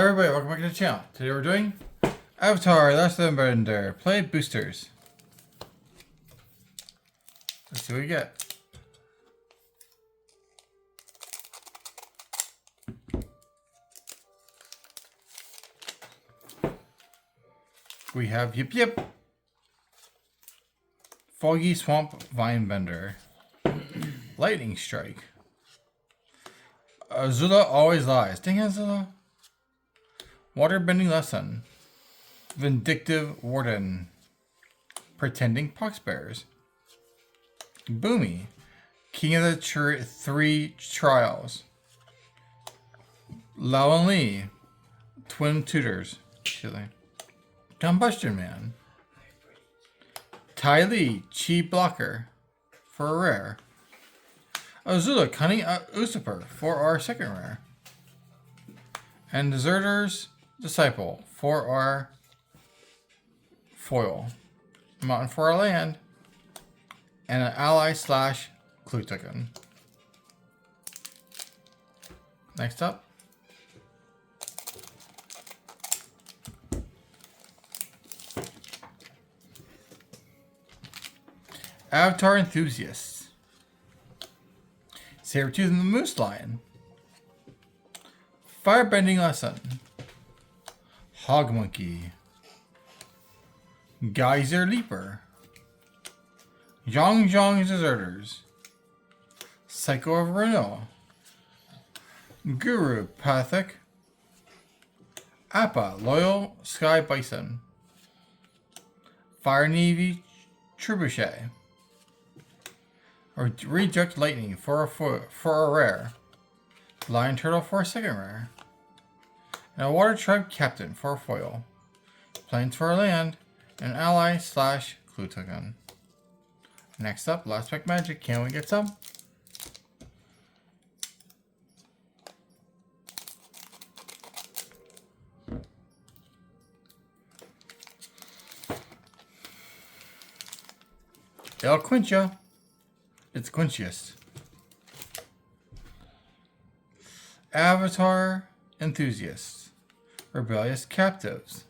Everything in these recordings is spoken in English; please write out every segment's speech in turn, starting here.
Hi everybody, welcome back to the channel. Today we're doing Avatar, Last Airbender, play boosters. Let's see what we get. We have Yip Yip, Foggy Swamp Vine Bender, Lightning Strike, Azula Always Lies. Dang it, Azula. Waterbending Lesson, Vindictive Warden, Pretending Poxbearers, Boomy, King of the Three Trials, Lao and Lee, Twin Tutors, Combustion Man, Tai Lee, Chi Blocker, for a rare, Azula, Cunning Usurper, for our second rare, and Deserter's Disciple for our foil, Mountain for our land, and an ally / clue token. Next up, Avatar Enthusiasts, Sabretooth and the Moose Lion, Firebending Lesson, Hog Monkey, Geyser Leaper, Zhong Zhong Deserters, Psycho of Renault, Guru Pathik, Appa Loyal Sky Bison, Fire Navy Trebuchet, or Reject Lightning for a rare, Lion Turtle for a second rare, and a Water Tribe Captain for a foil, Plains for a land, and ally / clue token. Next up, Last Pack Magic. Can we get some? El Quincha. It's Quinchiest. Avatar Enthusiasts, Rebellious Captives,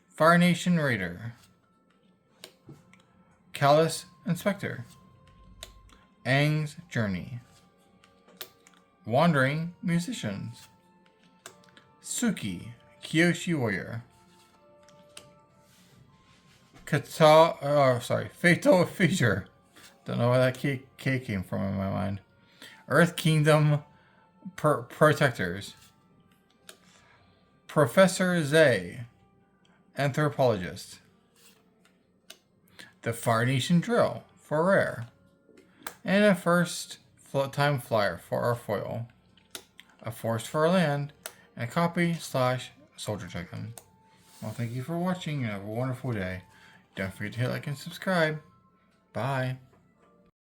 Fire Nation Raider, Callous Inspector, Aang's Journey, Wandering Musicians, Suki, Kyoshi Warrior, Fatal Feature. Don't know where that K came from in my mind. Earth Kingdom Protectors, Professor Zay, Anthropologist, the Fire Nation Drill for rare, and a first time flyer for our foil, a force for our land, and a copy / soldier token. Well, thank you for watching and have a wonderful day. Don't forget to hit like and subscribe. Bye.